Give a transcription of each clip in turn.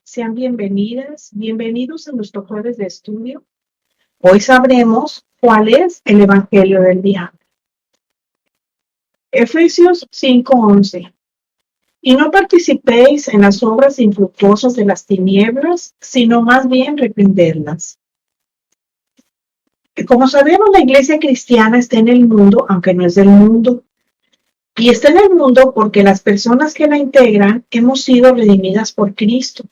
Sean bienvenidas, bienvenidos a nuestro jueves de estudio. Hoy sabremos cuál es el Evangelio del día. Efesios 5:11. Y no participéis en las obras infructuosas de las tinieblas, sino más bien reprenderlas. Como sabemos, la iglesia cristiana está en el mundo, aunque no es del mundo. Y está en el mundo porque las personas que la integran hemos sido redimidas por Cristo.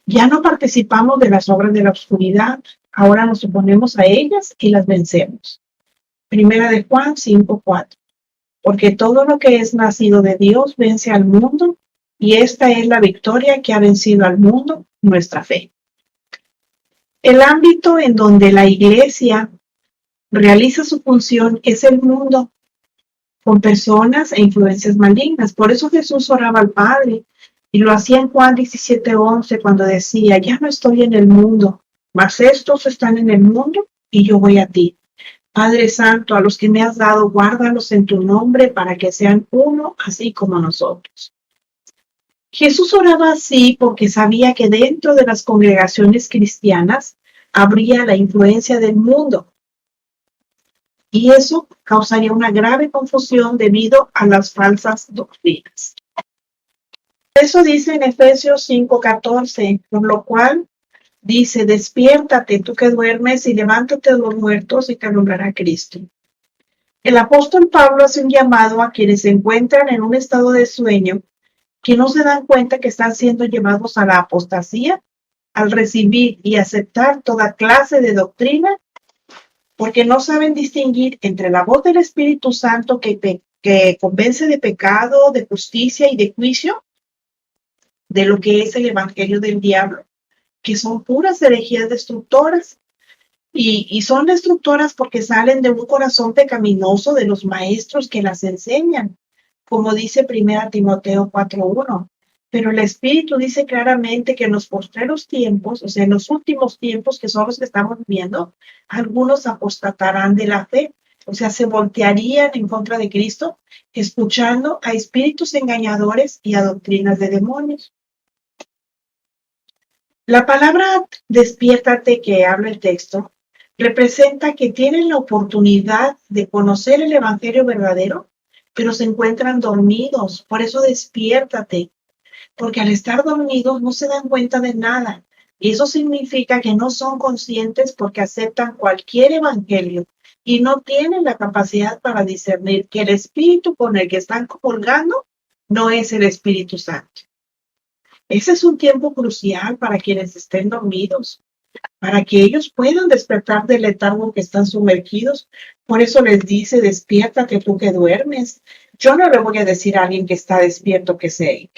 Ya no participamos de las obras de la oscuridad, ahora nos oponemos a ellas y las vencemos. Primera de Juan 5:4. Porque todo lo que es nacido de Dios vence al mundo, y esta es la victoria que ha vencido al mundo, nuestra fe. El ámbito en donde la iglesia realiza su función es el mundo, con personas e influencias malignas. Por eso Jesús oraba al Padre, y lo hacía en Juan 17:11, cuando decía: ya no estoy en el mundo, mas estos están en el mundo, y yo voy a ti. Padre Santo, a los que me has dado, guárdalos en tu nombre, para que sean uno, así como nosotros. Jesús oraba así porque sabía que dentro de las congregaciones cristianas habría la influencia del mundo, y eso causaría una grave confusión debido a las falsas doctrinas. Eso dice en Efesios 5:14, por lo cual dice: despiértate tú que duermes y levántate de los muertos y te alumbrará Cristo. El apóstol Pablo hace un llamado a quienes se encuentran en un estado de sueño, que no se dan cuenta que están siendo llevados a la apostasía al recibir y aceptar toda clase de doctrina, porque no saben distinguir entre la voz del Espíritu Santo que convence de pecado, de justicia y de juicio, de lo que es el evangelio del diablo, que son puras herejías destructoras. Y son destructoras porque salen de un corazón pecaminoso de los maestros que las enseñan, como dice 1 Timoteo 4:1. Pero el Espíritu dice claramente que en los postreros tiempos, o sea, en los últimos tiempos, que son los que estamos viviendo, algunos apostatarán de la fe, o sea, se voltearían en contra de Cristo, escuchando a espíritus engañadores y a doctrinas de demonios. La palabra despiértate que habla el texto representa que tienen la oportunidad de conocer el evangelio verdadero, pero se encuentran dormidos. Por eso despiértate, porque al estar dormidos no se dan cuenta de nada. Y eso significa que no son conscientes porque aceptan cualquier evangelio y no tienen la capacidad para discernir que el espíritu con el que están comulgando no es el Espíritu Santo. Ese es un tiempo crucial para quienes estén dormidos, para que ellos puedan despertar del letargo que están sumergidos. Por eso les dice: despiértate tú que duermes. Yo no le voy a decir a alguien que está despierto que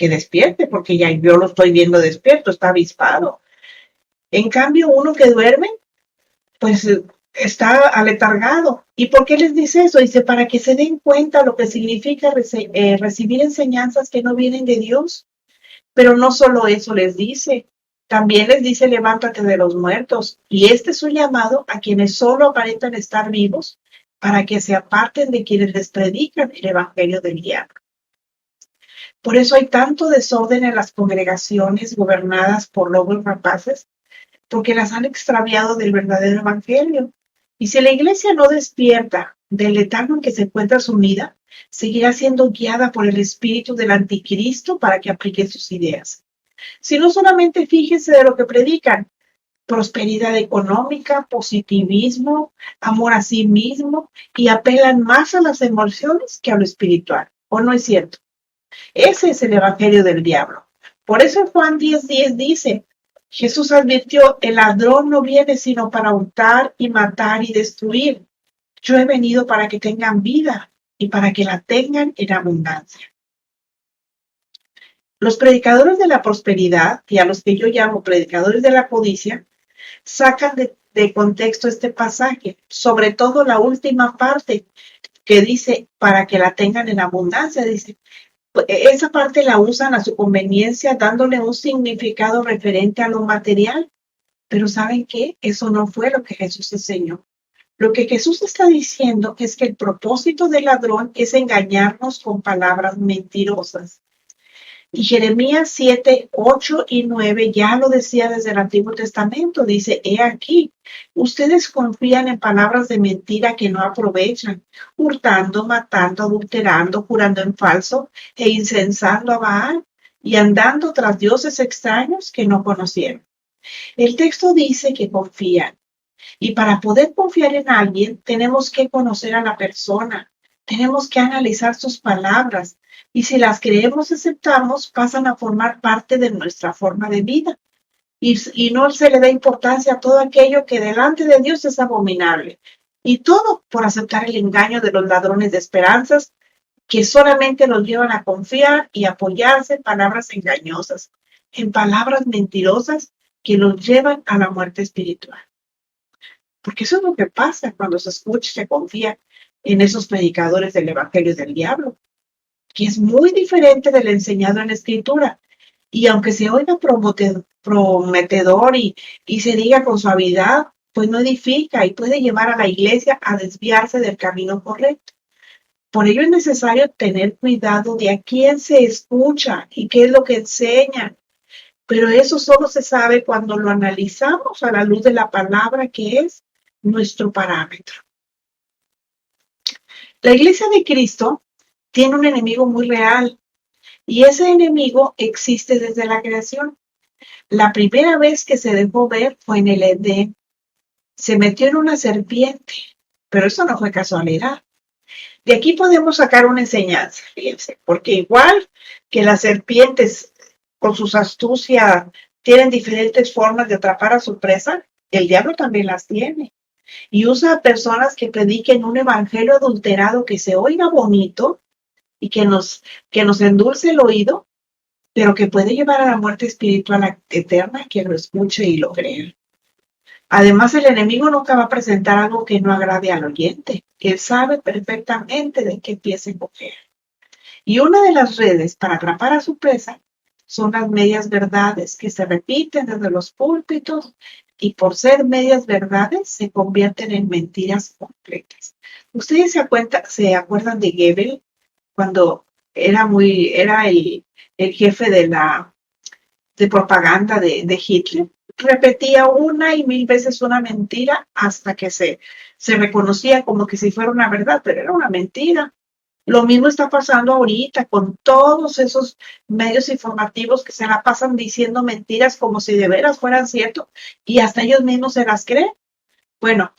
despierte, porque ya yo lo estoy viendo despierto, está avispado. En cambio, uno que duerme, pues está aletargado. ¿Y por qué les dice eso? Dice: para que se den cuenta lo que significa recibir enseñanzas que no vienen de Dios. Pero no solo eso les dice, también les dice: levántate de los muertos. Y este es un llamado a quienes solo aparentan estar vivos, para que se aparten de quienes les predican el evangelio del diablo. Por eso hay tanto desorden en las congregaciones gobernadas por lobos rapaces, porque las han extraviado del verdadero evangelio. Y si la iglesia no despierta del letargo en que se encuentra sumida, seguirá siendo guiada por el espíritu del anticristo para que aplique sus ideas. Si no, solamente fíjense de lo que predican: prosperidad económica, positivismo, amor a sí mismo, y apelan más a las emociones que a lo espiritual. ¿O no es cierto? Ese es el evangelio del diablo. Por eso en Juan 10:10 dice: Jesús advirtió: el ladrón no viene sino para hurtar y matar y destruir. Yo he venido para que tengan vida y para que la tengan en abundancia. Los predicadores de la prosperidad, y a los que yo llamo predicadores de la codicia, sacan de contexto este pasaje, sobre todo la última parte que dice: para que la tengan en abundancia. Dice, esa parte la usan a su conveniencia, dándole un significado referente a lo material. Pero ¿saben qué? Eso no fue lo que Jesús enseñó. Lo que Jesús está diciendo es que el propósito del ladrón es engañarnos con palabras mentirosas. Y Jeremías 7, 8 y 9 ya lo decía desde el Antiguo Testamento. Dice, he aquí, ustedes confían en palabras de mentira que no aprovechan, hurtando, matando, adulterando, jurando en falso e incensando a Baal y andando tras dioses extraños que no conocieron. El texto dice que confían. Y para poder confiar en alguien, tenemos que conocer a la persona, tenemos que analizar sus palabras y si las creemos y aceptamos, pasan a formar parte de nuestra forma de vida. Y no se le da importancia a todo aquello que delante de Dios es abominable. Y todo por aceptar el engaño de los ladrones de esperanzas que solamente los llevan a confiar y apoyarse en palabras engañosas, en palabras mentirosas que los llevan a la muerte espiritual. Porque eso es lo que pasa cuando se escucha y se confía en esos predicadores del evangelio del diablo, que es muy diferente del enseñado en la escritura. Y aunque se oiga prometedor y se diga con suavidad, pues no edifica y puede llevar a la iglesia a desviarse del camino correcto. Por ello es necesario tener cuidado de a quién se escucha y qué es lo que enseñan. Pero eso solo se sabe cuando lo analizamos a la luz de la palabra, que es nuestro parámetro. La iglesia de Cristo tiene un enemigo muy real y ese enemigo existe desde la creación. La primera vez que se dejó ver fue en el Edén. Se metió en una serpiente, pero eso no fue casualidad. De aquí podemos sacar una enseñanza, fíjense, porque igual que las serpientes con sus astucias tienen diferentes formas de atrapar a su presa, el diablo también las tiene. Y usa a personas que prediquen un evangelio adulterado que se oiga bonito y que nos endulce el oído, pero que puede llevar a la muerte espiritual eterna quien lo escuche y lo crea. Además, el enemigo nunca va a presentar algo que no agrade al oyente. Él sabe perfectamente de qué pieza coger. Y una de las redes para atrapar a su presa son las medias verdades que se repiten desde los púlpitos y por ser medias verdades se convierten en mentiras completas. ¿Ustedes se acuerdan de Goebbels cuando era el jefe de propaganda de Hitler? Repetía una y mil veces una mentira hasta que se reconocía como que si fuera una verdad, pero era una mentira. Lo mismo está pasando ahorita con todos esos medios informativos que se la pasan diciendo mentiras como si de veras fueran cierto y hasta ellos mismos se las creen. Bueno,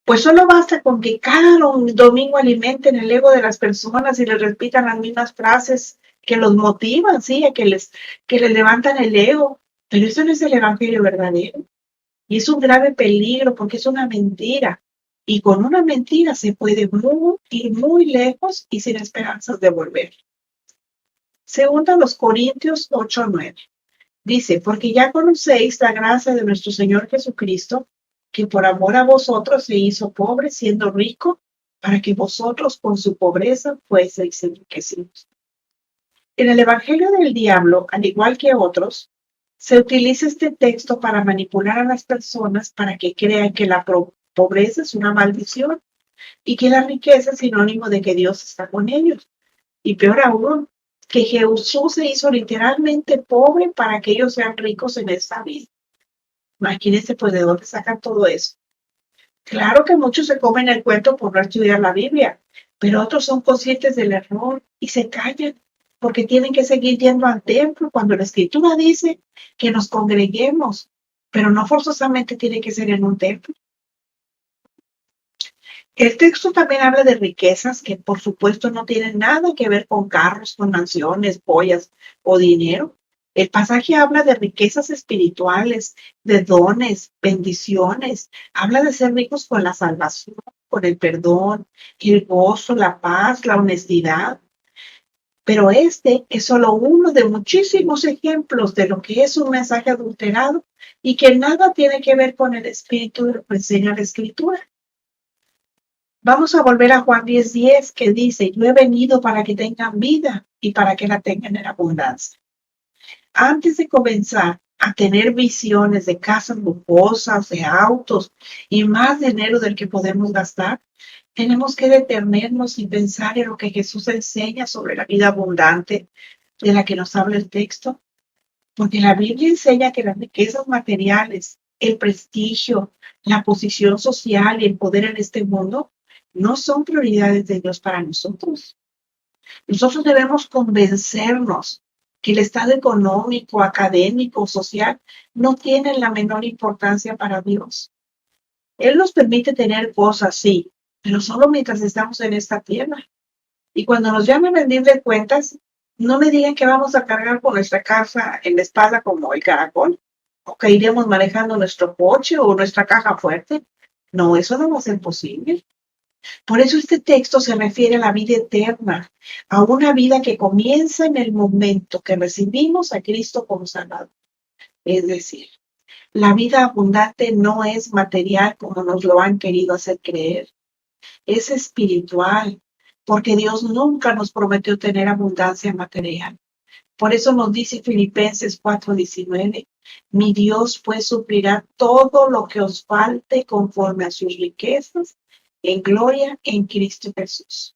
pues solo basta con que cada domingo alimenten el ego de las personas y les repitan las mismas frases que los motivan, sí, a que les levantan el ego. Pero eso no es el evangelio verdadero. Y es un grave peligro porque es una mentira. Y con una mentira se puede ir muy lejos y sin esperanzas de volver. Segunda los Corintios 8:9. Dice, porque ya conocéis la gracia de nuestro Señor Jesucristo, que por amor a vosotros se hizo pobre siendo rico, para que vosotros con su pobreza fueseis enriquecidos. En el Evangelio del Diablo, al igual que otros, se utiliza este texto para manipular a las personas para que crean que la pobreza es una maldición y que la riqueza es sinónimo de que Dios está con ellos. Y peor aún, que Jesús se hizo literalmente pobre para que ellos sean ricos en esta vida. Imagínense pues de dónde sacan todo eso. Claro que muchos se comen el cuento por no estudiar la Biblia, pero otros son conscientes del error y se callan porque tienen que seguir yendo al templo cuando la Escritura dice que nos congreguemos, pero no forzosamente tiene que ser en un templo. El texto también habla de riquezas que por supuesto no tienen nada que ver con carros, con mansiones, joyas o dinero. El pasaje habla de riquezas espirituales, de dones, bendiciones. Habla de ser ricos con la salvación, con el perdón, el gozo, la paz, la honestidad. Pero este es solo uno de muchísimos ejemplos de lo que es un mensaje adulterado y que nada tiene que ver con el espíritu de lo que enseña la Escritura. Vamos a volver a Juan 10:10 que dice, yo he venido para que tengan vida y para que la tengan en abundancia. Antes de comenzar a tener visiones de casas lujosas, de autos y más dinero del que podemos gastar, tenemos que detenernos y pensar en lo que Jesús enseña sobre la vida abundante, de la que nos habla el texto, porque la Biblia enseña que las riquezas materiales, el prestigio, la posición social y el poder en este mundo no son prioridades de Dios para nosotros. Nosotros debemos convencernos que el estado económico, académico, social no tienen la menor importancia para Dios. Él nos permite tener cosas, sí, pero solo mientras estamos en esta tierra. Y cuando nos llamen a rendirle cuentas, no me digan que vamos a cargar con nuestra casa en la espalda como el caracol, o que iremos manejando nuestro coche o nuestra caja fuerte. No, eso no va a ser posible. Por eso este texto se refiere a la vida eterna, a una vida que comienza en el momento que recibimos a Cristo como Salvador. Es decir, la vida abundante no es material como nos lo han querido hacer creer, es espiritual, porque Dios nunca nos prometió tener abundancia material. Por eso nos dice Filipenses 4:19, mi Dios pues suplirá todo lo que os falte conforme a sus riquezas en gloria en Cristo Jesús.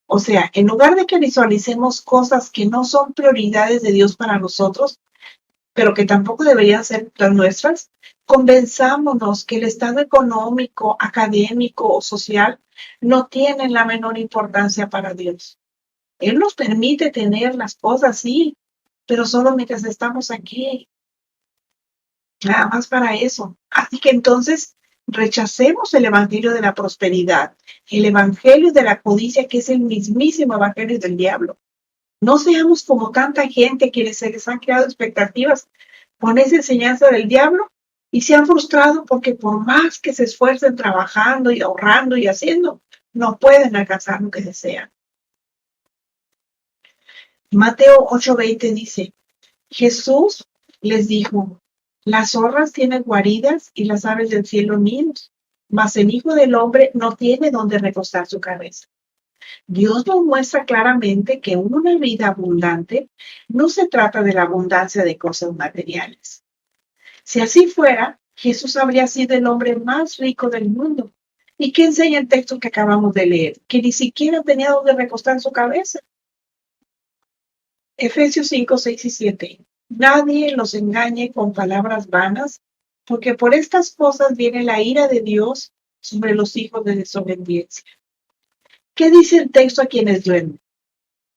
O sea, en lugar de que visualicemos cosas que no son prioridades de Dios para nosotros, pero que tampoco deberían ser las nuestras, convenzámonos que el estado económico, académico o social no tienen la menor importancia para Dios. Él nos permite tener las cosas, sí, pero solo mientras estamos aquí. Nada más para eso. Así que entonces rechacemos el evangelio de la prosperidad, el evangelio de la codicia, que es el mismísimo evangelio del diablo. No seamos como tanta gente que se les han creado expectativas con esa enseñanza del diablo y se han frustrado porque por más que se esfuercen trabajando y ahorrando y haciendo, no pueden alcanzar lo que desean. Mateo 8:20 dice, Jesús les dijo, las zorras tienen guaridas y las aves del cielo nidos, mas el Hijo del Hombre no tiene donde recostar su cabeza. Dios nos muestra claramente que una vida abundante no se trata de la abundancia de cosas materiales. Si así fuera, Jesús habría sido el hombre más rico del mundo. ¿Y qué enseña el texto que acabamos de leer? Que ni siquiera tenía donde recostar su cabeza. Efesios 5:6 y 7. Nadie los engañe con palabras vanas, porque por estas cosas viene la ira de Dios sobre los hijos de desobediencia. ¿Qué dice el texto a quienes duermen?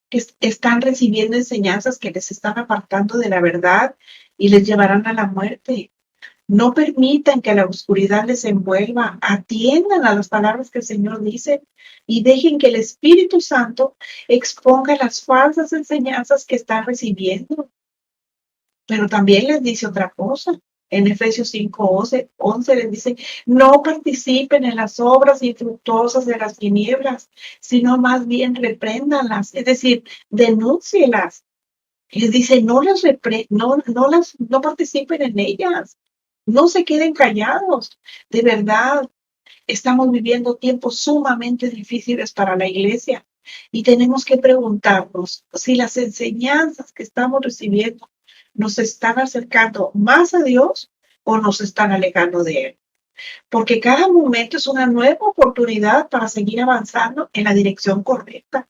Que están recibiendo enseñanzas que les están apartando de la verdad y les llevarán a la muerte. No permitan que la oscuridad les envuelva. Atiendan a las palabras que el Señor dice y dejen que el Espíritu Santo exponga las falsas enseñanzas que están recibiendo. Pero también les dice otra cosa. En Efesios 5:11 les dice, no participen en las obras infructuosas de las tinieblas, sino más bien repréndanlas, es decir, denúncielas. Les dice, no participen en ellas, no se queden callados. De verdad, estamos viviendo tiempos sumamente difíciles para la iglesia y tenemos que preguntarnos si las enseñanzas que estamos recibiendo nos están acercando más a Dios o nos están alejando de Él. Porque cada momento es una nueva oportunidad para seguir avanzando en la dirección correcta,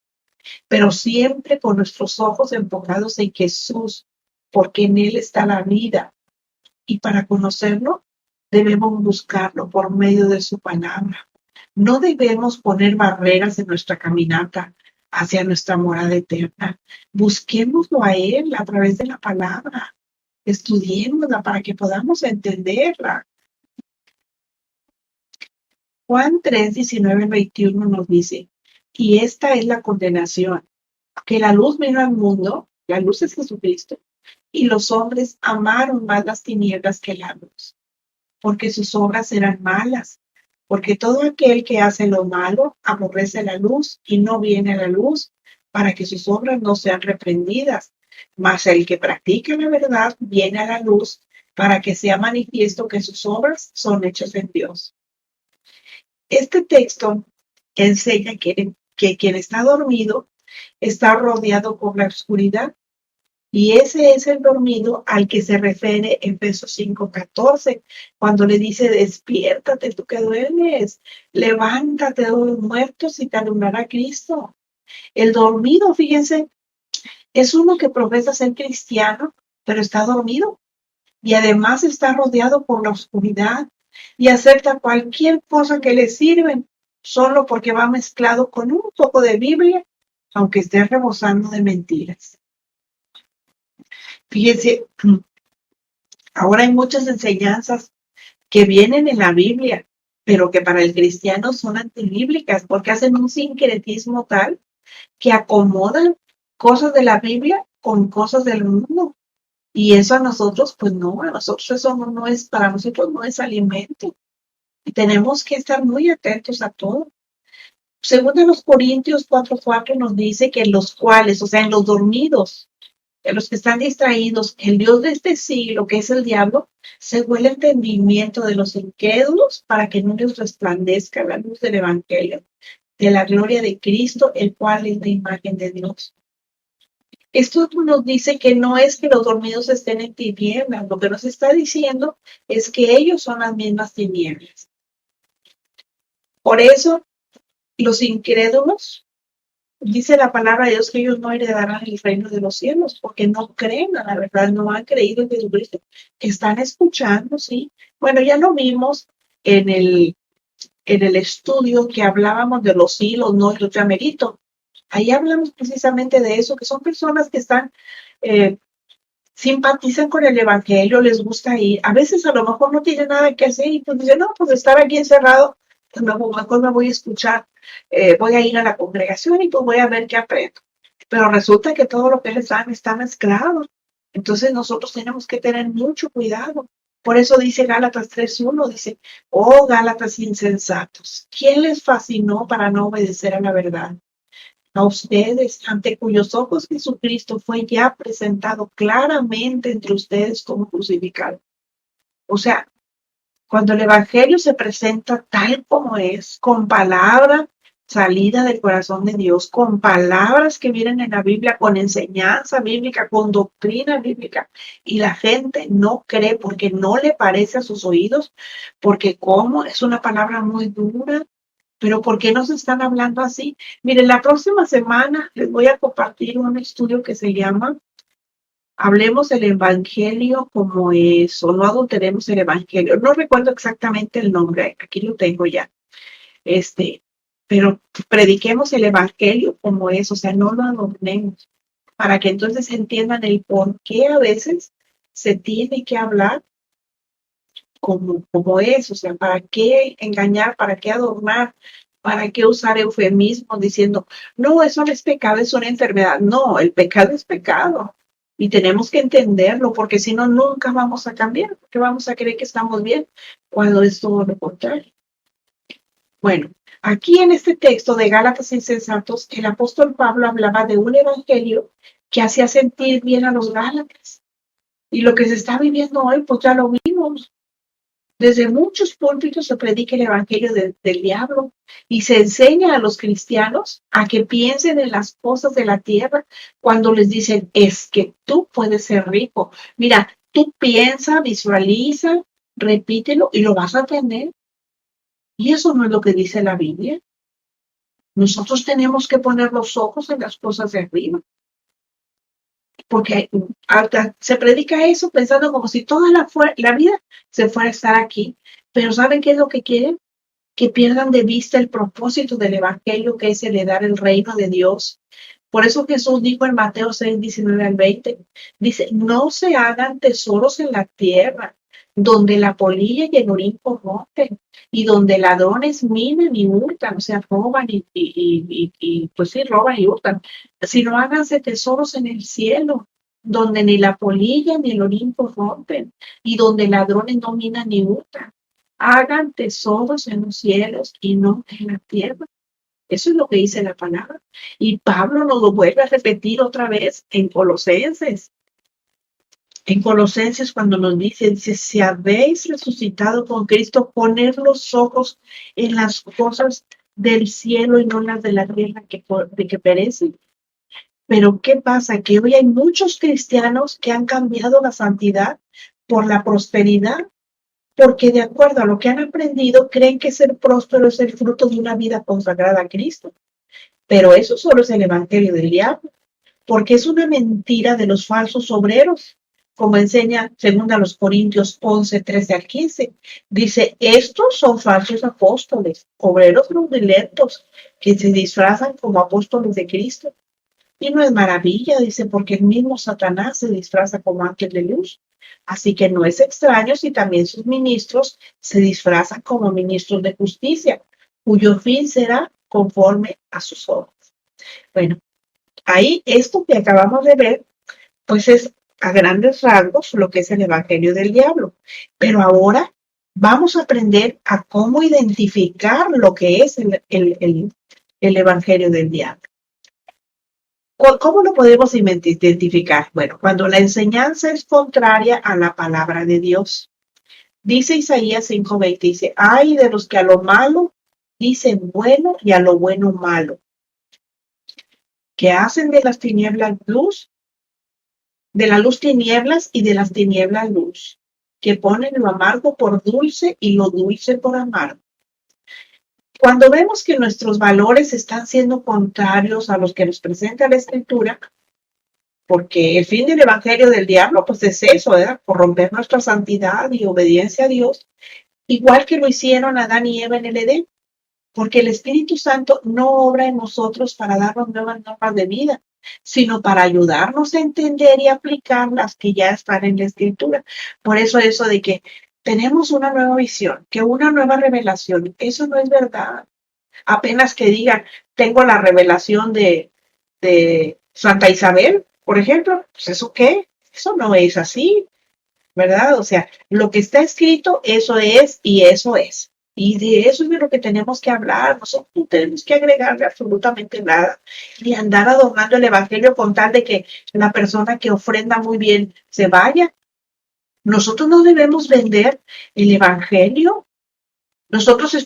pero siempre con nuestros ojos enfocados en Jesús, porque en Él está la vida. Y para conocerlo, debemos buscarlo por medio de su palabra. No debemos poner barreras en nuestra caminata hacia nuestra morada eterna. Busquémoslo a Él a través de la palabra. Estudiémosla para que podamos entenderla. Juan 3:19-21 nos dice, y esta es la condenación, que la luz vino al mundo, la luz es Jesucristo, y los hombres amaron más las tinieblas que la luz, porque sus obras eran malas, porque todo aquel que hace lo malo aborrece la luz y no viene a la luz para que sus obras no sean reprendidas, mas el que practica la verdad viene a la luz para que sea manifiesto que sus obras son hechas en Dios. Este texto enseña que quien está dormido está rodeado por la oscuridad. Y ese es el dormido al que se refiere en Efesios 5:14, cuando le dice, despiértate tú que duermes, levántate de los muertos y te alumbrará Cristo. El dormido, fíjense, Es uno que profesa ser cristiano, pero está dormido y además está rodeado por la oscuridad y acepta cualquier cosa que le sirven solo porque va mezclado con un poco de Biblia, aunque esté rebosando de mentiras. Fíjense, ahora hay muchas enseñanzas que vienen en la Biblia, pero que para el cristiano son antibíblicas porque hacen un sincretismo tal que acomodan cosas de la Biblia con cosas del mundo. Y eso a nosotros, pues no, a nosotros eso no es, para nosotros no es alimento. Y tenemos que estar muy atentos a todo. Según de los Corintios 4:4 nos dice que en los cuales, o sea, en los dormidos, en los que están distraídos, el Dios de este siglo, que es el diablo, según el entendimiento de los incrédulos para que no les resplandezca la luz del Evangelio, de la gloria de Cristo, el cual es la imagen de Dios. Esto nos dice que no es que los dormidos estén en tinieblas, lo que nos está diciendo es que ellos son las mismas tinieblas. Por eso, los incrédulos, dice la palabra de Dios que ellos no heredarán el reino de los cielos, porque no creen a la verdad, no han creído en Jesucristo, que están escuchando, ¿sí? Bueno, ya lo vimos en el estudio que hablábamos de los hilos, no y los llameritos. Ahí hablamos precisamente de eso, que son personas que están, simpatizan con el evangelio, les gusta ir. A veces a lo mejor no tienen nada que hacer y pues dicen, no, pues estar aquí encerrado, pues mejor me voy a escuchar, voy a ir a la congregación y pues voy a ver qué aprendo. Pero resulta que todo lo que les dan está mezclado. Entonces nosotros tenemos que tener mucho cuidado. Por eso dice Gálatas 3:1, dice, oh Gálatas insensatos, ¿quién les fascinó para no obedecer a la verdad? A ustedes, ante cuyos ojos Jesucristo fue ya presentado claramente entre ustedes como crucificado. O sea, cuando el Evangelio se presenta tal como es, con palabra salida del corazón de Dios, con palabras que vienen en la Biblia, con enseñanza bíblica, con doctrina bíblica, y la gente no cree porque no le parece a sus oídos, porque como es una palabra muy dura, pero ¿por qué nos están hablando así? Miren, la próxima semana les voy a compartir un estudio que se llama Hablemos el Evangelio como es, o no adulteremos el Evangelio. No recuerdo exactamente el nombre, aquí lo tengo ya. Pero prediquemos el Evangelio como es, o sea, no lo adornemos, para que entonces entiendan el por qué a veces se tiene que hablar como es, o sea, ¿para qué engañar? ¿Para qué adornar? ¿Para qué usar eufemismos diciendo, no, eso no es pecado, es una enfermedad? No, el pecado es pecado y tenemos que entenderlo porque si no, nunca vamos a cambiar, porque vamos a creer que estamos bien cuando es todo lo contrario. Bueno, aquí en este texto de Gálatas insensatos, el apóstol Pablo hablaba de un evangelio que hacía sentir bien a los gálatas. Y lo que se está viviendo hoy, pues ya lo vimos. Desde muchos púlpitos se predica el evangelio del diablo y se enseña a los cristianos a que piensen en las cosas de la tierra cuando les dicen, es que tú puedes ser rico. Mira, tú piensa, visualiza, repítelo y lo vas a tener. Y eso no es lo que dice la Biblia. Nosotros tenemos que poner los ojos en las cosas de arriba. Porque se predica eso pensando como si toda la vida se fuera a estar aquí. Pero ¿saben qué es lo que quieren? Que pierdan de vista el propósito del Evangelio, que es heredar el reino de Dios. Por eso Jesús dijo en Mateo 6:19-20, dice, no se hagan tesoros en la tierra, donde la polilla y el orín corrompen, y donde ladrones minan y hurtan, o sea, roban y pues sí, roban y hurtan, sino háganse tesoros en el cielo, donde ni la polilla ni el orín corrompen, y donde ladrones no minan ni hurtan. Hagan tesoros en los cielos y no en la tierra. Eso es lo que dice la palabra. Y Pablo nos lo vuelve a repetir otra vez en Colosenses. En Colosenses cuando nos dice, si habéis resucitado con Cristo, poner los ojos en las cosas del cielo y no las de la tierra que perecen. Pero ¿qué pasa? Que hoy hay muchos cristianos que han cambiado la santidad por la prosperidad, porque de acuerdo a lo que han aprendido, creen que ser próspero es el fruto de una vida consagrada a Cristo. Pero eso solo es el evangelio del diablo. porque es una mentira de los falsos obreros, como enseña 2 Corintios 11, 13 al 15. Dice, estos son falsos apóstoles, obreros fraudulentos, que se disfrazan como apóstoles de Cristo. Y no es maravilla, dice, porque el mismo Satanás se disfraza como ángel de luz. Así que no es extraño si también sus ministros se disfrazan como ministros de justicia, cuyo fin será conforme a sus obras. Bueno, ahí esto que acabamos de ver, pues es a grandes rasgos lo que es el Evangelio del Diablo. Pero ahora vamos a aprender a cómo identificar lo que es el Evangelio del Diablo. ¿Cómo lo podemos identificar? Bueno, cuando la enseñanza es contraria a la palabra de Dios. Dice Isaías 5:20, dice, ay de los que a lo malo dicen bueno y a lo bueno malo, que hacen de las tinieblas luz, de la luz tinieblas y de las tinieblas luz, que ponen lo amargo por dulce y lo dulce por amargo. Cuando vemos que nuestros valores están siendo contrarios a los que nos presenta la Escritura, porque el fin del Evangelio del Diablo, pues es eso, ¿verdad? Corromper nuestra santidad y obediencia a Dios, igual que lo hicieron Adán y Eva en el Edén, porque el Espíritu Santo no obra en nosotros para darnos nuevas normas de vida, sino para ayudarnos a entender y aplicar las que ya están en la Escritura. Por eso de que tenemos una nueva visión, que una nueva revelación, eso no es verdad. Apenas que digan, tengo la revelación de Santa Isabel, por ejemplo, pues ¿eso qué? Eso no es así, ¿verdad? O sea, lo que está escrito, eso es y eso es. Y de eso es de lo que tenemos que hablar. Nosotros no tenemos que agregarle absolutamente nada, ni andar adornando el Evangelio con tal de que la persona que ofrenda muy bien se vaya. Nosotros no debemos vender el Evangelio. Nosotros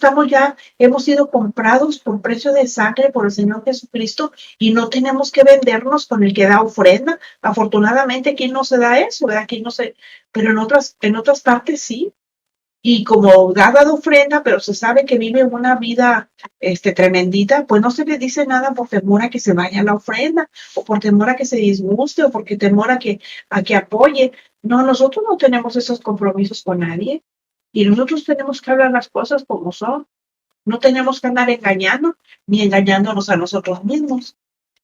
hemos sido comprados por precio de sangre por el Señor Jesucristo y no tenemos que vendernos con el que da ofrenda. Afortunadamente aquí no se da eso, ¿verdad? Aquí no se, pero en otras partes sí. Y como da dado ofrenda, pero se sabe que vive una vida tremendita, pues no se le dice nada por temor a que se vaya la ofrenda, o por temor a que se disguste, o porque temor a que apoye. No, nosotros no tenemos esos compromisos con nadie. Y nosotros tenemos que hablar las cosas como son. No tenemos que andar engañando ni engañándonos a nosotros mismos.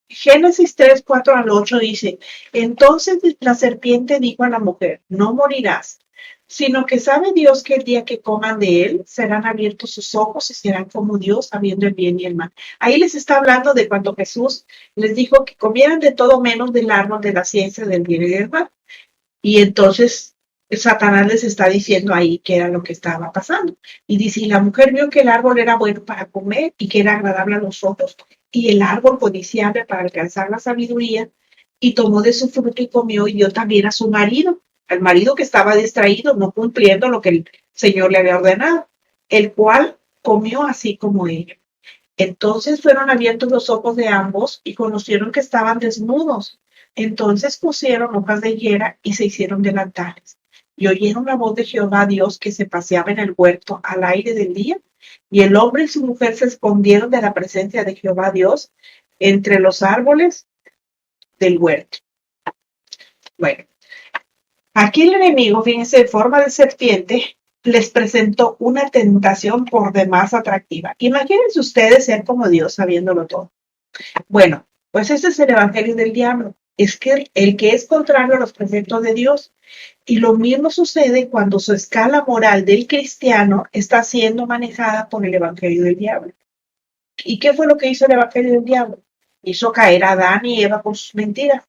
Génesis 3, 4 al 8 dice, entonces la serpiente dijo a la mujer, no morirás, sino que sabe Dios que el día que coman de él serán abiertos sus ojos y serán como Dios sabiendo el bien y el mal. Ahí les está hablando de cuando Jesús les dijo que comieran de todo menos del árbol de la ciencia del bien y del mal. Y entonces Satanás les está diciendo ahí qué era lo que estaba pasando. Y dice, y la mujer vio que el árbol era bueno para comer y que era agradable a los ojos, y el árbol codiciable para alcanzar la sabiduría, y tomó de su fruto y comió y dio también a su marido, al marido que estaba distraído, no cumpliendo lo que el Señor le había ordenado, el cual comió así como ella. Entonces fueron abiertos los ojos de ambos y conocieron que estaban desnudos. Entonces pusieron hojas de higuera y se hicieron delantales. Y oyeron la voz de Jehová Dios que se paseaba en el huerto al aire del día. Y el hombre y su mujer se escondieron de la presencia de Jehová Dios entre los árboles del huerto. Bueno, aquí el enemigo, fíjense, en forma de serpiente, les presentó una tentación por demás atractiva. Imagínense ustedes ser como Dios sabiéndolo todo. Bueno, pues ese es el Evangelio del Diablo. Es que el que es contrario a los preceptos de Dios. Y lo mismo sucede cuando su escala moral del cristiano está siendo manejada por el Evangelio del Diablo. ¿Y qué fue lo que hizo el Evangelio del Diablo? Hizo caer a Adán y Eva con sus mentiras.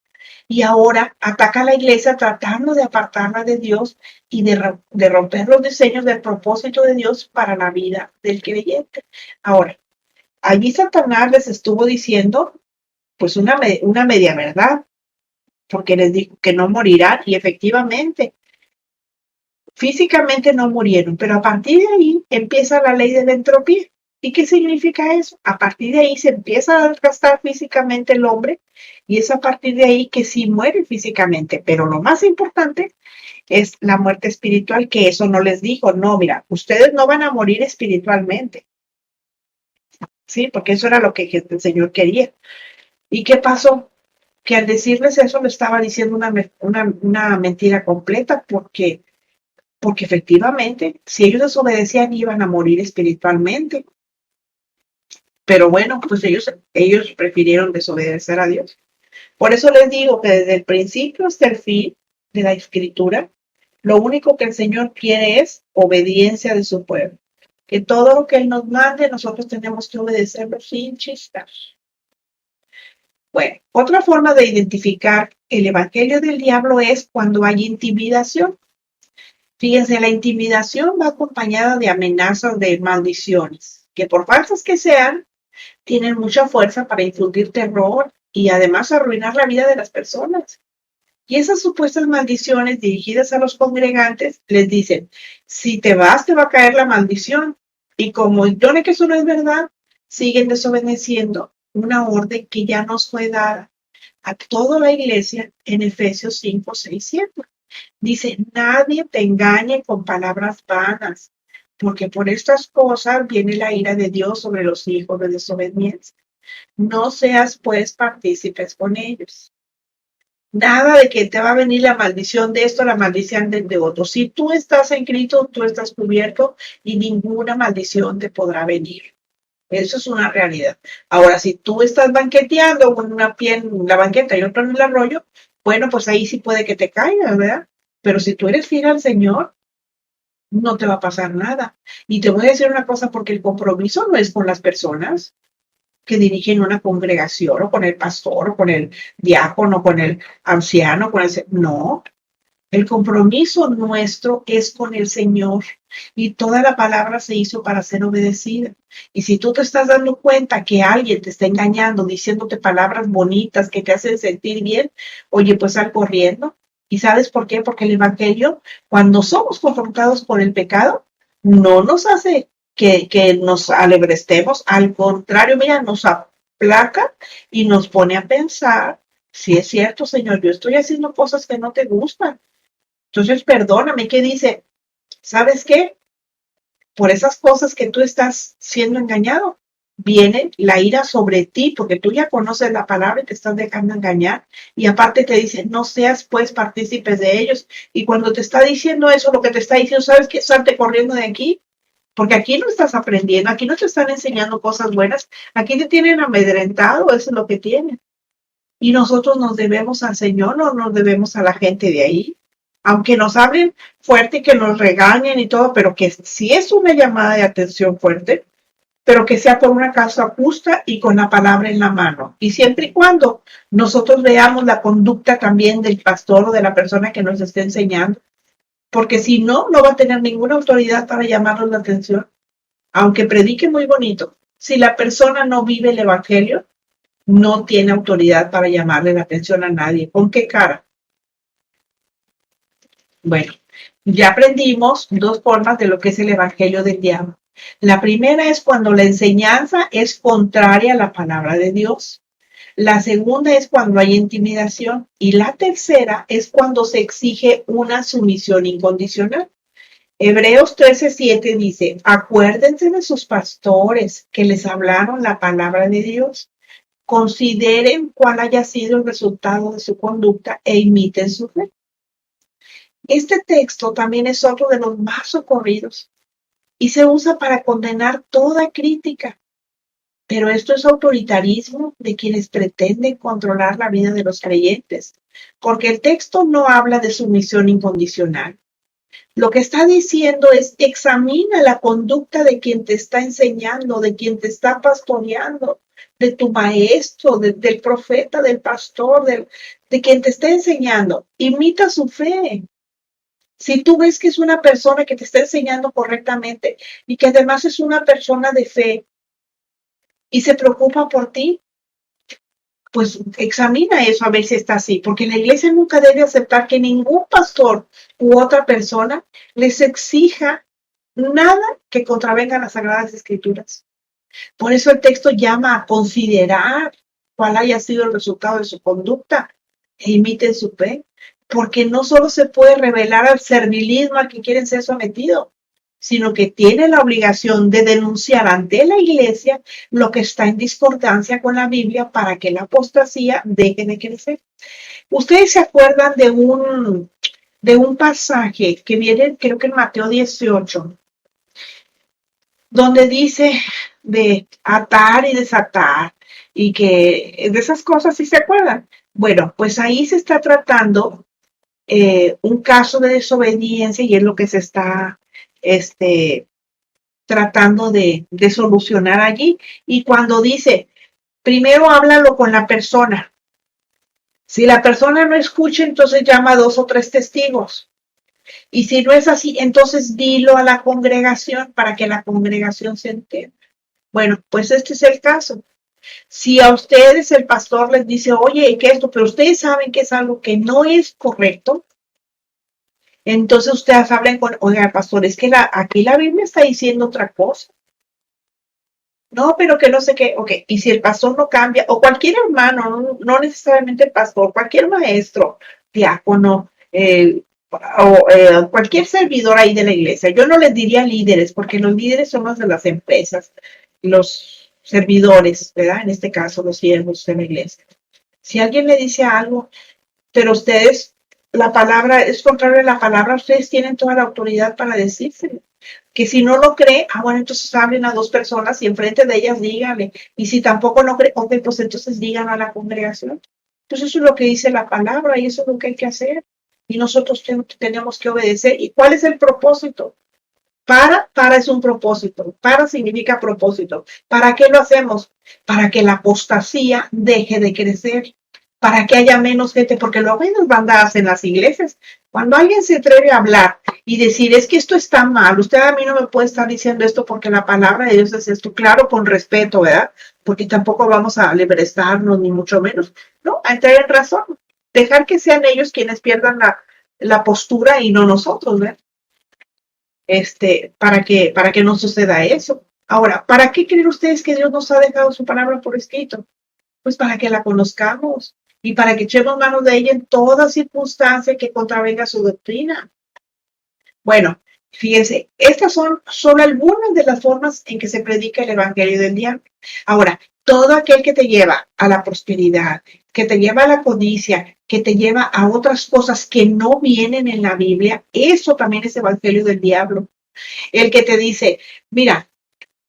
Y ahora ataca a la iglesia tratando de apartarla de Dios y de romper los diseños del propósito de Dios para la vida del creyente. Ahora, allí Satanás les estuvo diciendo pues una media verdad, porque les dijo que no morirán y efectivamente, físicamente no murieron, pero a partir de ahí empieza la ley de la entropía. ¿Y qué significa eso? A partir de ahí se empieza a desgastar físicamente el hombre y es a partir de ahí que sí muere físicamente, pero lo más importante es la muerte espiritual, que eso no les dijo, no, mira, ustedes no van a morir espiritualmente, ¿sí? Porque eso era lo que el Señor quería. ¿Y qué pasó? que al decirles eso le estaba diciendo una mentira completa, porque efectivamente, si ellos desobedecían, iban a morir espiritualmente. Pero bueno, pues ellos prefirieron desobedecer a Dios. Por eso les digo que desde el principio hasta el fin de la Escritura, lo único que el Señor quiere es obediencia de su pueblo. Que todo lo que Él nos mande, nosotros tenemos que obedecerlo sin chistar. Bueno, otra forma de identificar el evangelio del diablo es cuando hay intimidación. Fíjense, la intimidación va acompañada de amenazas de maldiciones, que por falsas que sean, tienen mucha fuerza para infundir terror y además arruinar la vida de las personas. Y esas supuestas maldiciones dirigidas a los congregantes les dicen, si te vas, te va a caer la maldición. Y como entonces que eso no es verdad, siguen desobedeciendo una orden que ya nos fue dada a toda la iglesia en Efesios 5, 6, 7. Dice, nadie te engañe con palabras vanas, porque por estas cosas viene la ira de Dios sobre los hijos de desobediencia. No seas pues partícipes con ellos. Nada de que te va a venir la maldición de esto, la maldición de otro. Si tú estás en Cristo, tú estás cubierto y ninguna maldición te podrá venir. Eso es una realidad. Ahora, si tú estás banqueteando con una pie en la banqueta y otra en el arroyo, bueno, pues ahí sí puede que te caiga, ¿verdad? Pero si tú eres fiel al Señor, no te va a pasar nada. Y te voy a decir una cosa, porque el compromiso no es con las personas que dirigen una congregación, o con el pastor, o con el diácono, con el anciano, no. El compromiso nuestro es con el Señor, y toda la palabra se hizo para ser obedecida. Y si tú te estás dando cuenta que alguien te está engañando, diciéndote palabras bonitas que te hacen sentir bien, oye, pues sal corriendo. ¿Y sabes por qué? Porque el evangelio, cuando somos confrontados por el pecado, no nos hace que nos alebrestemos. Al contrario, mira, nos aplaca y nos pone a pensar, si es cierto, Señor, yo estoy haciendo cosas que no te gustan. Entonces, perdóname, ¿qué dice? ¿Sabes qué? Por esas cosas que tú estás siendo engañado, viene la ira sobre ti, porque tú ya conoces la palabra y te estás dejando engañar. Y aparte te dice, no seas pues partícipes de ellos. Y cuando te está diciendo eso, lo que te está diciendo, ¿sabes qué? Salte corriendo de aquí, porque aquí no estás aprendiendo, aquí no te están enseñando cosas buenas, aquí te tienen amedrentado, eso es lo que tienen. Y nosotros nos debemos al Señor, no nos debemos a la gente de ahí. Aunque nos hablen fuerte, que nos regañen y todo, pero que sí es una llamada de atención fuerte, pero que sea por una causa justa y con la palabra en la mano. Y siempre y cuando nosotros veamos la conducta también del pastor o de la persona que nos esté enseñando, porque si no, no va a tener ninguna autoridad para llamarnos la atención, aunque predique muy bonito. Si la persona no vive el evangelio, no tiene autoridad para llamarle la atención a nadie. ¿Con qué cara? Bueno, ya aprendimos dos formas de lo que es el evangelio del diablo. La primera es cuando la enseñanza es contraria a la palabra de Dios. La segunda es cuando hay intimidación. Y la tercera es cuando se exige una sumisión incondicional. Hebreos 13:7 dice, acuérdense de sus pastores que les hablaron la palabra de Dios. Consideren cuál haya sido el resultado de su conducta e imiten su fe. Este texto también es otro de los más socorridos y se usa para condenar toda crítica. Pero esto es autoritarismo de quienes pretenden controlar la vida de los creyentes, porque el texto no habla de sumisión incondicional. Lo que está diciendo es, examina la conducta de quien te está enseñando, de quien te está pastoreando, de tu maestro, del profeta, del pastor, de quien te está enseñando. Imita su fe. Si tú ves que es una persona que te está enseñando correctamente y que además es una persona de fe y se preocupa por ti, pues examina eso a ver si está así, porque la iglesia nunca debe aceptar que ningún pastor u otra persona les exija nada que contravenga las Sagradas Escrituras. Por eso el texto llama a considerar cuál haya sido el resultado de su conducta e imiten su fe, porque no solo se puede revelar al servilismo al que quieren ser sometidos, sino que tiene la obligación de denunciar ante la iglesia lo que está en discordancia con la Biblia para que la apostasía deje de crecer. Ustedes se acuerdan de un pasaje que viene, creo que en Mateo 18, donde dice de atar y desatar y que de esas cosas, ¿sí se acuerdan? Bueno, pues ahí se está tratando un caso de desobediencia y es lo que se está tratando de solucionar allí. Y cuando dice, primero háblalo con la persona. Si la persona no escucha, entonces llama a 2 o 3 testigos. Y si no es así, entonces dilo a la congregación para que la congregación se entere. Bueno, pues este es el caso. Si a ustedes el pastor les dice, oye, ¿qué es esto? Pero ustedes saben que es algo que no es correcto, entonces ustedes hablen con, oiga, pastor, es que aquí la Biblia está diciendo otra cosa. No, pero que no sé qué, ok. Y si el pastor no cambia, o cualquier hermano, no necesariamente el pastor, cualquier maestro, diácono, cualquier servidor ahí de la iglesia. Yo no les diría líderes, porque los líderes son los de las empresas, los servidores, ¿verdad? En este caso, los siervos de la iglesia. Si alguien le dice algo, pero ustedes, la palabra es contrario a la palabra, ustedes tienen toda la autoridad para decírselo. Que si no lo cree, bueno, entonces hablen a 2 personas y enfrente de ellas díganle. Y si tampoco no cree, ok, pues entonces digan a la congregación. Pues eso es lo que dice la palabra y eso es lo que hay que hacer. Y nosotros tenemos que obedecer. ¿Y cuál es el propósito? Para es un propósito. Para significa propósito. ¿Para qué lo hacemos? Para que la apostasía deje de crecer. Para que haya menos gente, porque luego hay unas bandadas en las iglesias. Cuando alguien se atreve a hablar y decir, es que esto está mal, usted a mí no me puede estar diciendo esto porque la palabra de Dios es esto, claro, con respeto, ¿verdad? Porque tampoco vamos a lebrestarnos, ni mucho menos, ¿no? A entrar en razón, dejar que sean ellos quienes pierdan la postura y no nosotros, ¿verdad? Para que no suceda eso. Ahora, ¿para qué creen ustedes que Dios nos ha dejado su palabra por escrito? Pues para que la conozcamos y para que echemos mano de ella en toda circunstancia que contravenga su doctrina. Bueno, fíjense, estas son solo algunas de las formas en que se predica el evangelio del diablo. Ahora, todo aquel que te lleva a la prosperidad, que te lleva a la codicia, que te lleva a otras cosas que no vienen en la Biblia, eso también es evangelio del diablo. El que te dice, mira,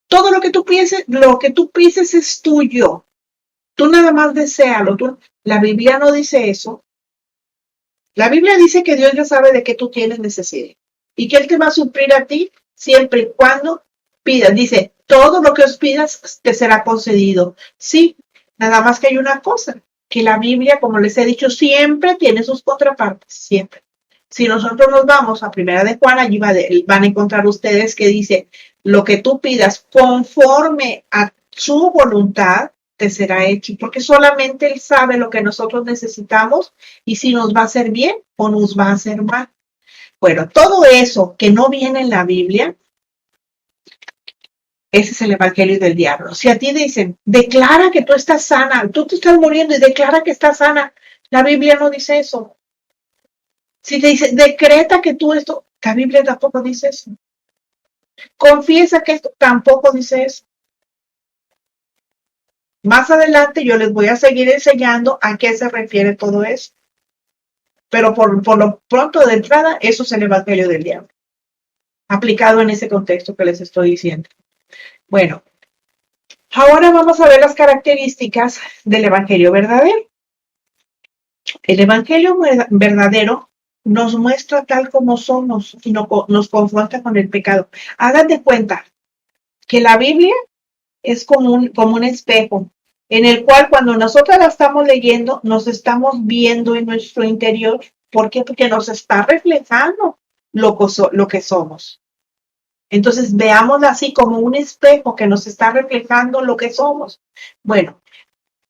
todo lo que tú pienses es tuyo. Tú nada más deséalo. La Biblia no dice eso. La Biblia dice que Dios ya sabe de qué tú tienes necesidad y que Él te va a suplir a ti siempre y cuando pidas. Dice, todo lo que os pidas te será concedido. Sí, nada más que hay una cosa, que la Biblia, como les he dicho, siempre tiene sus contrapartes, siempre. Si nosotros nos vamos a Primera de Juan, allí van a encontrar ustedes que dice, lo que tú pidas conforme a su voluntad, te será hecho, porque solamente Él sabe lo que nosotros necesitamos y si nos va a hacer bien o nos va a hacer mal. Bueno, todo eso que no viene en la Biblia, ese es el evangelio del diablo. Si a ti dicen, declara que tú estás sana, tú te estás muriendo y declara que estás sana, la Biblia no dice eso. Si te dice, decreta que tú esto, la Biblia tampoco dice eso. Confiesa que esto, tampoco dice eso. Más adelante yo les voy a seguir enseñando a qué se refiere todo eso. Pero por lo pronto de entrada, eso es el evangelio del diablo, aplicado en ese contexto que les estoy diciendo. Bueno, ahora vamos a ver las características del evangelio verdadero. El evangelio verdadero nos muestra tal como somos y nos confronta con el pecado. Hagan de cuenta que la Biblia es como un espejo en el cual cuando nosotros la estamos leyendo, nos estamos viendo en nuestro interior. ¿Por qué? Porque nos está reflejando lo que somos. Entonces, veámosla así como un espejo que nos está reflejando lo que somos. Bueno,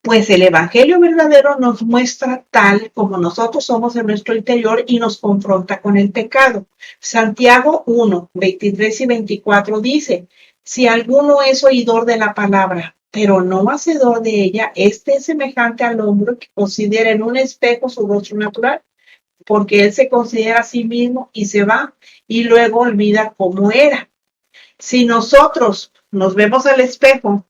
pues el evangelio verdadero nos muestra tal como nosotros somos en nuestro interior y nos confronta con el pecado. Santiago 1, 23 y 24 dice, si alguno es oidor de la palabra, pero no hacedor de ella, este es semejante al hombre que considera en un espejo su rostro natural, porque él se considera a sí mismo y se va y luego olvida cómo era. Si nosotros nos vemos al espejo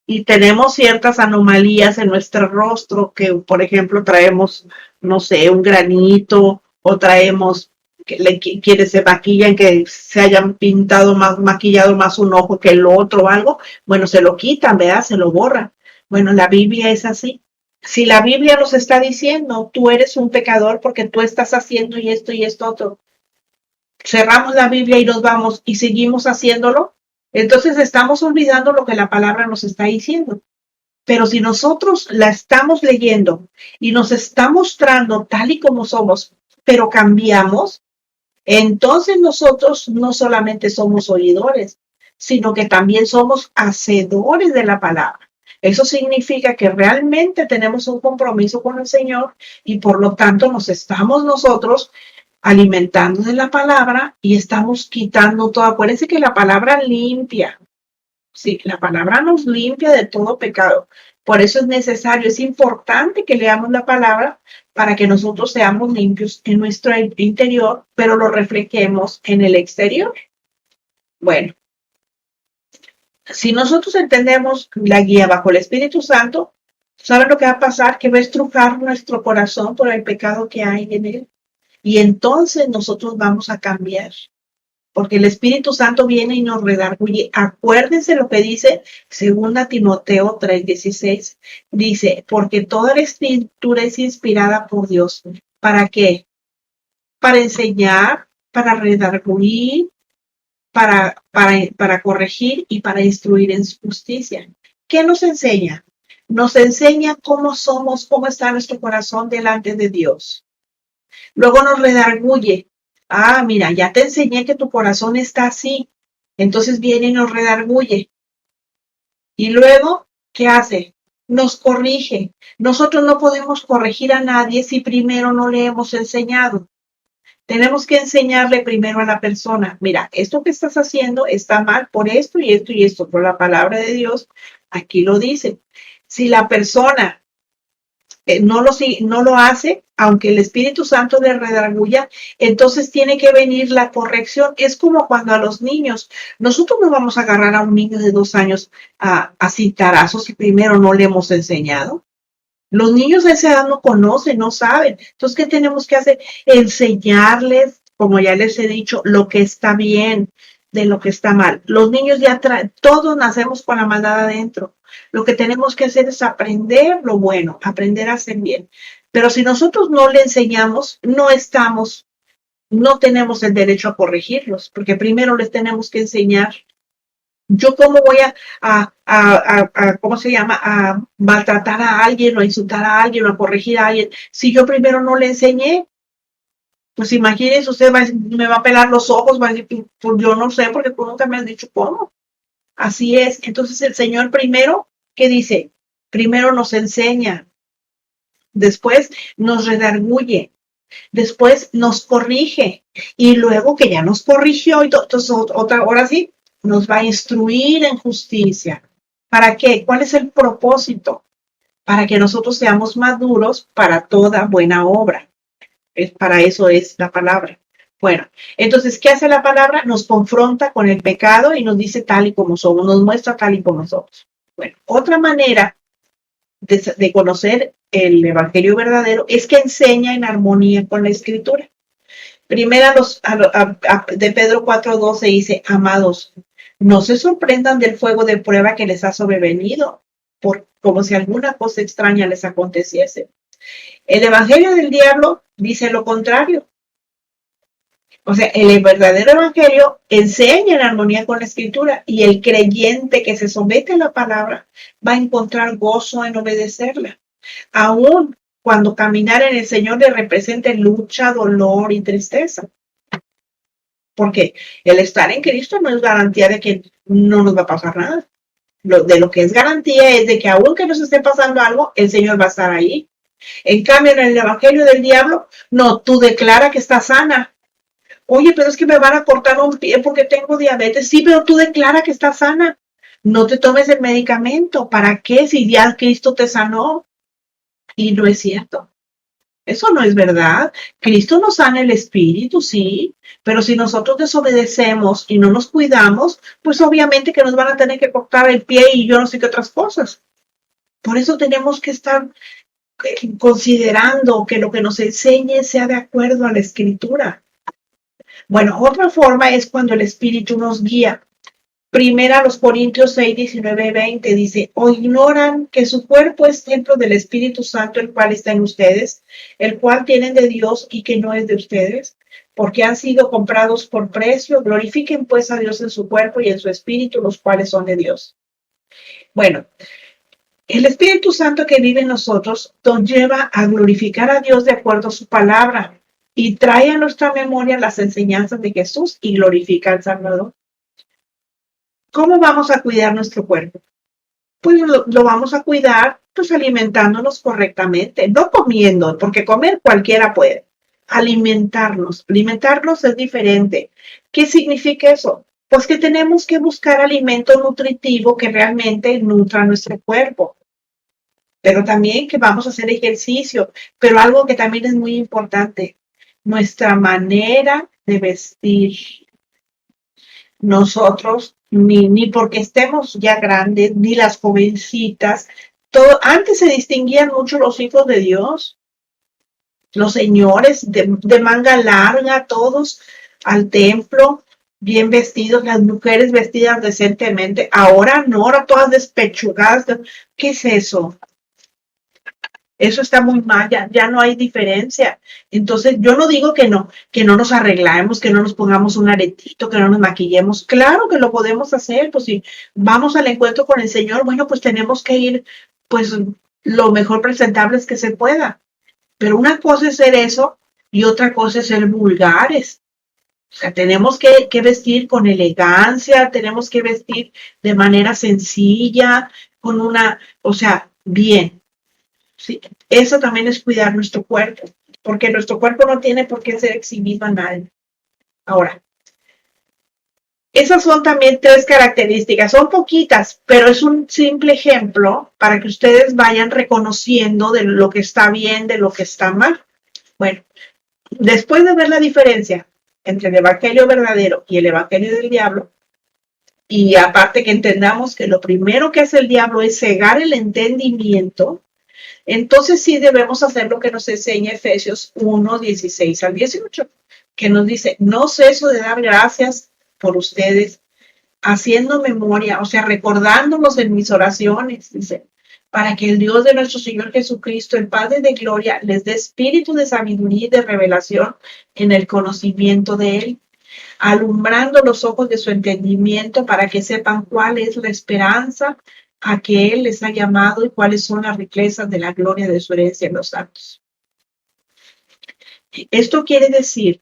y tenemos ciertas anomalías en nuestro rostro, que por ejemplo traemos, no sé, un granito o traemos quienes se maquillan que se hayan pintado más, maquillado más un ojo que el otro o algo, bueno, se lo quitan, ¿verdad? Se lo borran. Bueno, la Biblia es así. Si la Biblia nos está diciendo, tú eres un pecador porque tú estás haciendo y esto otro, cerramos la Biblia y nos vamos y seguimos haciéndolo, entonces estamos olvidando lo que la palabra nos está diciendo. Pero si nosotros la estamos leyendo y nos está mostrando tal y como somos, pero cambiamos, entonces nosotros no solamente somos oidores, sino que también somos hacedores de la palabra. Eso significa que realmente tenemos un compromiso con el Señor y por lo tanto nos estamos nosotros alimentando de la palabra y estamos quitando todo. Acuérdense que la palabra limpia. Sí, la palabra nos limpia de todo pecado. Por eso es necesario, es importante que leamos la palabra para que nosotros seamos limpios en nuestro interior, pero lo reflejemos en el exterior. Bueno, si nosotros entendemos la guía bajo el Espíritu Santo, ¿saben lo que va a pasar? Que va a estrujar nuestro corazón por el pecado que hay en él. Y entonces nosotros vamos a cambiar. Porque el Espíritu Santo viene y nos redarguye. Acuérdense lo que dice 2 Timoteo 3:16. Dice, porque toda la escritura es inspirada por Dios. ¿Para qué? Para enseñar, para redarguir, para corregir y para instruir en justicia. ¿Qué nos enseña? Nos enseña cómo somos, cómo está nuestro corazón delante de Dios. Luego nos redarguye. Ah, mira, ya te enseñé que tu corazón está así. Entonces viene y nos redarguye. Y luego, ¿qué hace? Nos corrige. Nosotros no podemos corregir a nadie si primero no le hemos enseñado. Tenemos que enseñarle primero a la persona, mira, esto que estás haciendo está mal por esto y esto y esto. Por la palabra de Dios, aquí lo dice. Si la persona no lo hace, aunque el Espíritu Santo le redarguya, entonces tiene que venir la corrección. Es como cuando a los niños, nosotros no vamos a agarrar a un niño de 2 años a cintarazos si primero no le hemos enseñado. Los niños de esa edad no conocen, no saben. Entonces, ¿qué tenemos que hacer? Enseñarles, como ya les he dicho, lo que está bien de lo que está mal. Los niños ya todos nacemos con la maldad adentro. Lo que tenemos que hacer es aprender lo bueno, aprender a hacer bien. Pero si nosotros no le enseñamos, no tenemos el derecho a corregirlos, porque primero les tenemos que enseñar. Yo cómo voy ¿cómo se llama? A maltratar a alguien o a insultar a alguien o a corregir a alguien si yo primero no le enseñé. Pues imagínense, usted me va a pelar los ojos, va a decir, pues yo no sé porque tú nunca me has dicho cómo. Así es. Entonces el Señor primero, ¿qué dice? Primero nos enseña, después nos redarguye, después nos corrige y luego que ya nos corrigió, entonces ahora sí, nos va a instruir en justicia. ¿Para qué? ¿Cuál es el propósito? Para que nosotros seamos maduros para toda buena obra. Para eso es la palabra. Bueno, entonces, ¿qué hace la palabra? Nos confronta con el pecado y nos dice tal y como somos, nos muestra tal y como somos. Bueno, otra manera de conocer el evangelio verdadero es que enseña en armonía con la escritura. Primera de Pedro 4:12 dice, amados, no se sorprendan del fuego de prueba que les ha sobrevenido, como si alguna cosa extraña les aconteciese. El evangelio del diablo dice lo contrario. O sea, el verdadero evangelio enseña en armonía con la escritura y el creyente que se somete a la palabra va a encontrar gozo en obedecerla. Aún cuando caminar en el Señor le represente lucha, dolor y tristeza. Porque el estar en Cristo no es garantía de que no nos va a pasar nada. De lo que es garantía es de que aunque nos esté pasando algo, el Señor va a estar ahí. En cambio, en el evangelio del diablo, no, tú declara que estás sana. Oye, pero es que me van a cortar un pie porque tengo diabetes. Sí, pero tú declara que estás sana. No te tomes el medicamento. ¿Para qué? Si ya Cristo te sanó. Y no es cierto. Eso no es verdad. Cristo nos sana el espíritu, sí, pero si nosotros desobedecemos y no nos cuidamos, pues obviamente que nos van a tener que cortar el pie y yo no sé qué otras cosas. Por eso tenemos que estar considerando que lo que nos enseñe sea de acuerdo a la escritura. Bueno, otra forma es cuando el espíritu nos guía. Primera a los Corintios 6, 19, 20 dice, o ignoran que su cuerpo es templo del Espíritu Santo, el cual está en ustedes, el cual tienen de Dios y que no es de ustedes, porque han sido comprados por precio. Glorifiquen pues a Dios en su cuerpo y en su espíritu, los cuales son de Dios. Bueno, el Espíritu Santo que vive en nosotros nos lleva a glorificar a Dios de acuerdo a su palabra y trae a nuestra memoria las enseñanzas de Jesús y glorifica al Salvador. ¿Cómo vamos a cuidar nuestro cuerpo? Pues lo vamos a cuidar pues alimentándonos correctamente, no comiendo, porque comer cualquiera puede. Alimentarnos es diferente. ¿Qué significa eso? Pues que tenemos que buscar alimento nutritivo que realmente nutra nuestro cuerpo, pero también que vamos a hacer ejercicio, pero algo que también es muy importante, nuestra manera de vestir. Nosotros, ni porque estemos ya grandes, ni las jovencitas, todo, antes se distinguían mucho los hijos de Dios, los señores de manga larga, todos al templo, bien vestidos, las mujeres vestidas decentemente. Ahora no, ahora todas despechugadas. ¿Qué es eso? Eso está muy mal, ya no hay diferencia. Entonces, yo no digo que no nos arreglemos, que no nos pongamos un aretito, que no nos maquillemos. Claro que lo podemos hacer, pues si vamos al encuentro con el Señor, bueno, pues tenemos que ir, pues, lo mejor presentables que se pueda. Pero una cosa es ser eso y otra cosa es ser vulgares. O sea, tenemos que vestir con elegancia, tenemos que vestir de manera sencilla, con una, o sea, bien. Sí, eso también es cuidar nuestro cuerpo, porque nuestro cuerpo no tiene por qué ser exhibido a nadie. Ahora, esas son también tres características, son poquitas, pero es un simple ejemplo para que ustedes vayan reconociendo de lo que está bien, de lo que está mal. Bueno, después de ver la diferencia entre el evangelio verdadero y el evangelio del diablo, y aparte que entendamos que lo primero que hace el diablo es cegar el entendimiento, entonces sí debemos hacer lo que nos enseña Efesios 1, 16 al 18, que nos dice, no ceso de dar gracias por ustedes, haciendo memoria, o sea, recordándolos en mis oraciones, dice, para que el Dios de nuestro Señor Jesucristo, el Padre de gloria, les dé espíritu de sabiduría y de revelación en el conocimiento de Él, alumbrando los ojos de su entendimiento para que sepan cuál es la esperanza a que Él les ha llamado y cuáles son las riquezas de la gloria de su herencia en los santos. Esto quiere decir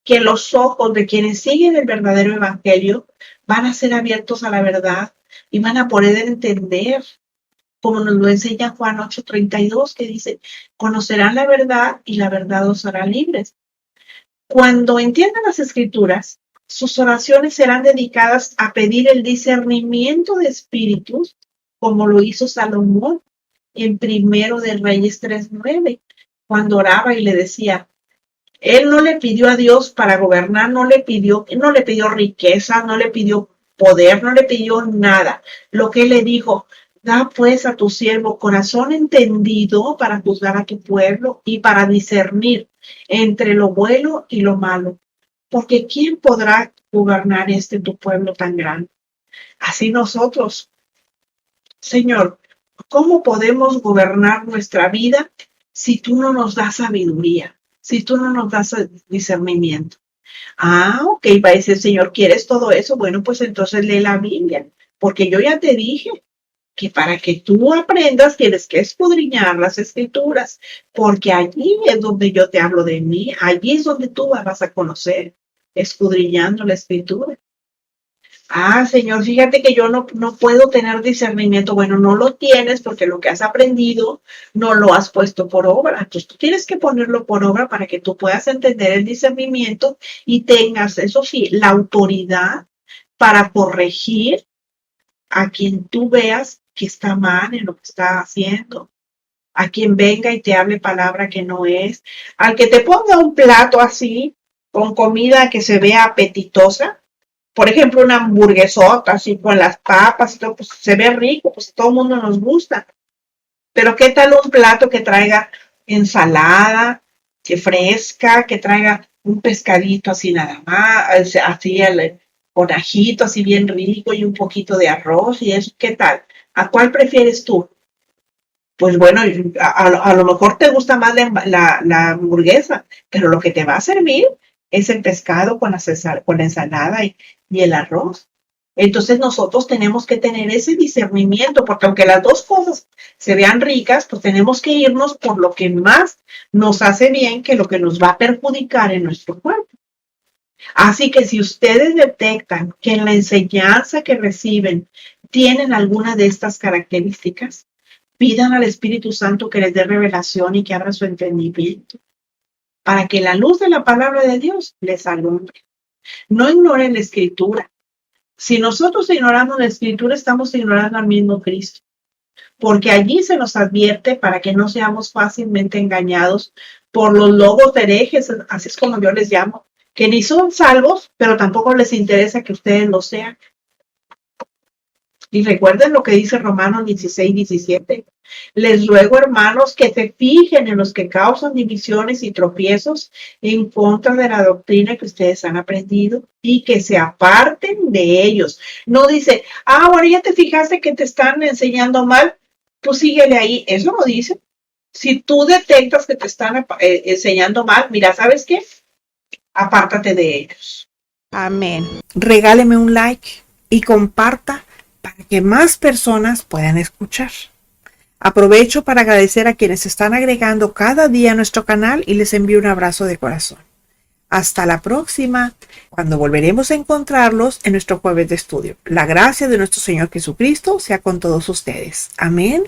que los ojos de quienes siguen el verdadero evangelio van a ser abiertos a la verdad y van a poder entender, como nos lo enseña Juan 8:32, que dice, conocerán la verdad y la verdad os hará libres. Cuando entiendan las escrituras, sus oraciones serán dedicadas a pedir el discernimiento de espíritus, como lo hizo Salomón en Primero de Reyes 3:9, cuando oraba y le decía, él no le pidió a Dios para gobernar, no le pidió riqueza, no le pidió poder, no le pidió nada. Lo que él le dijo, da pues a tu siervo corazón entendido para juzgar a tu pueblo y para discernir entre lo bueno y lo malo. Porque ¿quién podrá gobernar tu pueblo tan grande? Así nosotros, Señor, ¿cómo podemos gobernar nuestra vida si tú no nos das sabiduría? Si tú no nos das discernimiento. Ah, ok, va a decir, Señor, ¿quieres todo eso? Bueno, pues entonces lee la Biblia, porque yo ya te dije que para que tú aprendas tienes que escudriñar las escrituras, porque allí es donde yo te hablo de mí, allí es donde tú vas a conocer, escudriñando la escritura. Ah, Señor, fíjate que yo no puedo tener discernimiento. Bueno, no lo tienes porque lo que has aprendido no lo has puesto por obra. Entonces tú tienes que ponerlo por obra para que tú puedas entender el discernimiento y tengas, eso sí, la autoridad para corregir a quien tú veas que está mal en lo que está haciendo. a quien venga y te hable palabra que no es, al que te ponga un plato así, con comida que se vea apetitosa, por ejemplo, una hamburguesota así con las papas y todo, pues se ve rico, pues a todo el mundo nos gusta. Pero ¿qué tal un plato que traiga ensalada, que fresca, que traiga un pescadito así nada más, así con ajito, así bien rico y un poquito de arroz y eso? ¿Qué tal? ¿A cuál prefieres tú? Pues bueno, a lo mejor te gusta más la hamburguesa, pero lo que te va a servir es el pescado con la ensalada y el arroz. Entonces nosotros tenemos que tener ese discernimiento, porque aunque las dos cosas se vean ricas, pues tenemos que irnos por lo que más nos hace bien que lo que nos va a perjudicar en nuestro cuerpo. Así que si ustedes detectan que en la enseñanza que reciben tienen alguna de estas características, pidan al Espíritu Santo que les dé revelación y que abra su entendimiento para que la luz de la palabra de Dios les alumbre. No ignoren la Escritura. Si nosotros ignoramos la Escritura, estamos ignorando al mismo Cristo, porque allí se nos advierte para que no seamos fácilmente engañados por los lobos herejes, así es como yo les llamo, que ni son salvos, pero tampoco les interesa que ustedes lo sean. Y recuerden lo que dice Romanos 16:17. Les ruego, hermanos, que se fijen en los que causan divisiones y tropiezos en contra de la doctrina que ustedes han aprendido y que se aparten de ellos. No dice, ahora ya te fijaste que te están enseñando mal, tú síguele ahí. Eso no dice. Si tú detectas que te están enseñando mal, mira, ¿sabes qué? Apártate de ellos. Amén. Regáleme un like y comparta para que más personas puedan escuchar. Aprovecho para agradecer a quienes están agregando cada día a nuestro canal y les envío un abrazo de corazón. Hasta la próxima, cuando volveremos a encontrarlos en nuestro jueves de estudio. La gracia de nuestro Señor Jesucristo sea con todos ustedes. Amén.